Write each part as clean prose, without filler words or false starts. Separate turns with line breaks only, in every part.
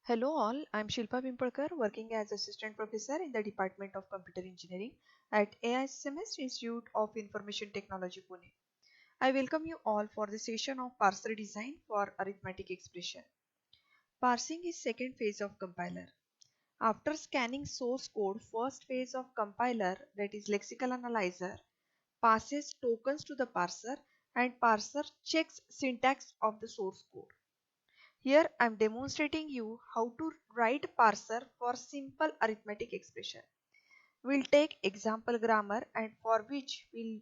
Hello all, I'm Shilpa Pimpalkar, working as Assistant Professor in the Department of Computer Engineering at AISMS Institute of Information Technology, Pune. I welcome you all for the session of parser design for arithmetic expression. Parsing is second phase of compiler. After scanning source code, first phase of compiler, that is lexical analyzer, passes tokens to the parser and parser checks syntax of the source code. Here I am demonstrating you how to write parser for simple arithmetic expression. We'll take example grammar and for which we'll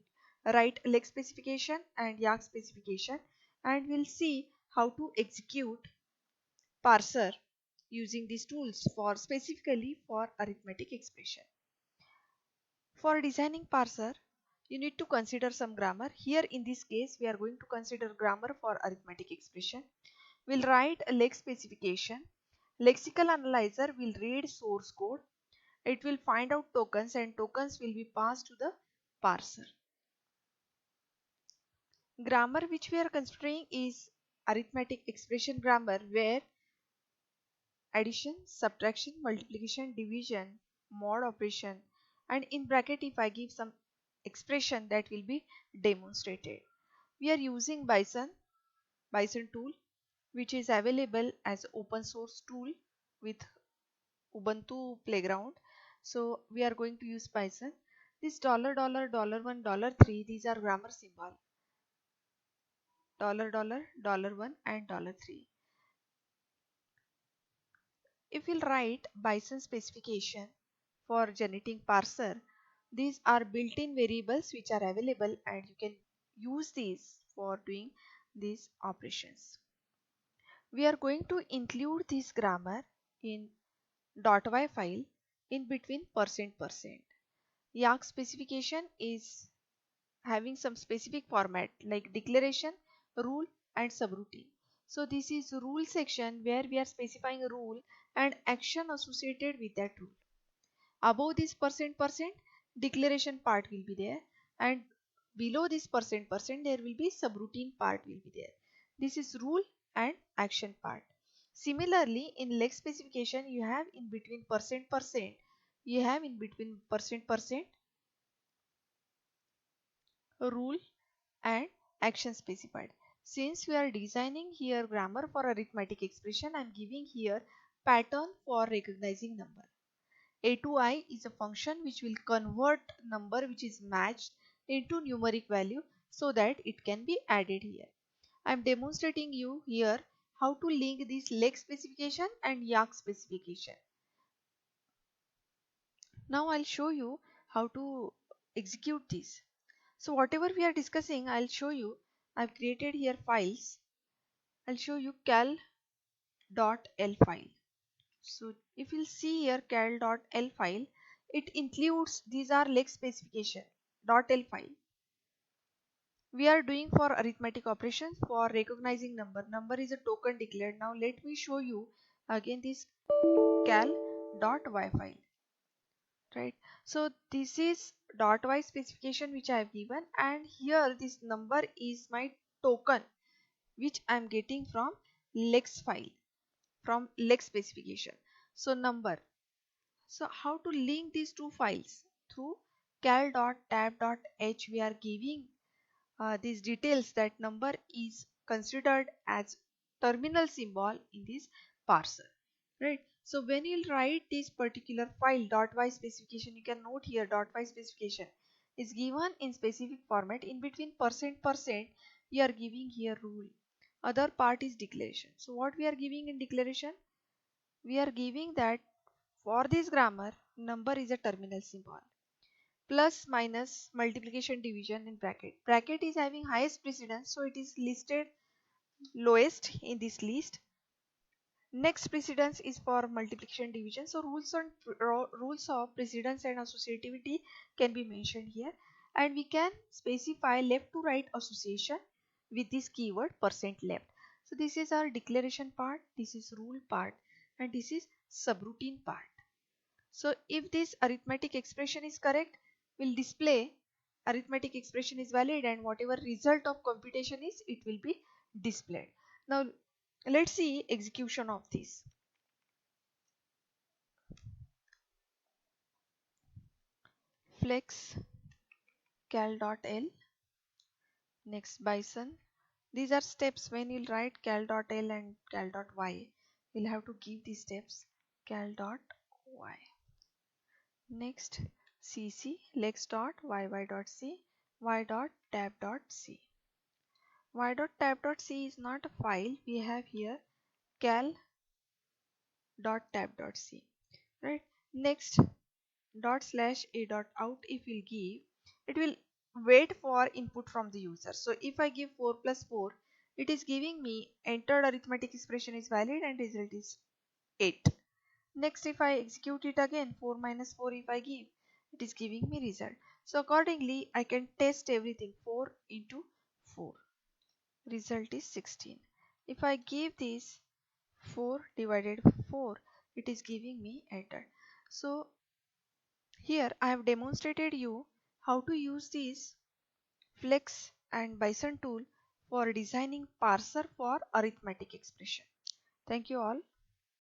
write leg specification and yak specification, and we'll see how to execute parser using these tools for specifically for arithmetic expression. For designing parser, you need to consider some grammar. Here in this case we are going to consider grammar for arithmetic expression. We'll write a leg specification. Lexical analyzer will read source code. It will find out tokens and tokens will be passed to the parser. Grammar which we are considering is arithmetic expression grammar, where addition, subtraction, multiplication, division, mod operation, and in bracket if I give some expression that will be demonstrated. We are using Bison tool, which is available as open source tool with Ubuntu Playground. So we are going to use Python. This $, $1, $3, these are grammar symbol. $, $1 and $3. If we'll write Bison specification for generating parser, these are built-in variables which are available and you can use these for doing these operations. We are going to include this grammar in .y file in between %%. Yak specification is having some specific format like declaration, rule and subroutine. So this is rule section where we are specifying a rule and action associated with that rule. Above this %%, declaration part will be there, and below this %% there will be subroutine part will be there. This is rule and action part. Similarly, in leg specification you have in between %%, you have in between %% rule and action specified. Since we are designing here grammar for arithmetic expression, I am giving here pattern for recognizing number. A to I is a function which will convert number which is matched into numeric value so that it can be added here. I am demonstrating you here how to link this leg specification and yak specification. Now I'll show you how to execute this. So whatever we are discussing, I'll show you. I've created here files. I'll show you cal.l file. So if you'll see here cal.l file, it includes these are leg specification .l file. We are doing for arithmetic operations for recognizing number. Number is a token declared. Now let me show you again this cal.y file. Right. So this is .y specification which I have given, and here this number is my token which I am getting from lex file, from lex specification. So number. So how to link these two files? Through cal.tab.h we are giving these details that number is considered as terminal symbol in this parser, right? So when you'll write this particular file .y specification, you can note here .y specification is given in specific format. In between %% you are giving here rule, other part is declaration. So what we are giving in declaration, we are giving that for this grammar number is a terminal symbol, plus minus multiplication division in bracket. Bracket is having highest precedence, so it is listed lowest in this list. Next precedence is for multiplication division, so rules of precedence and associativity can be mentioned here, and we can specify left to right association with this keyword %left. So this is our declaration part, this is rule part, and this is subroutine part. So if this arithmetic expression is correct, will display arithmetic expression is valid, and whatever result of computation is, it will be displayed. Now let's see execution of this. flex cal.l, next bison. These are steps. When you'll write cal.l and cal.y, you'll have to give these steps cal.y. Next cc lex.yy.c y.tab.c. y.tab.c is not a file. We have here cal.tab.c, right? Next ./a.out, if we'll give, it will wait for input from the user. So if I give 4 plus 4, it is giving me entered arithmetic expression is valid and result is 8. Next, if I execute it again, 4 minus 4 if I give, it is giving me result. So accordingly, I can test everything. 4 into 4, result is 16. If I give this 4 divided by 4, it is giving me entered. So here I have demonstrated you how to use this flex and bison tool for designing parser for arithmetic expression. Thank you all.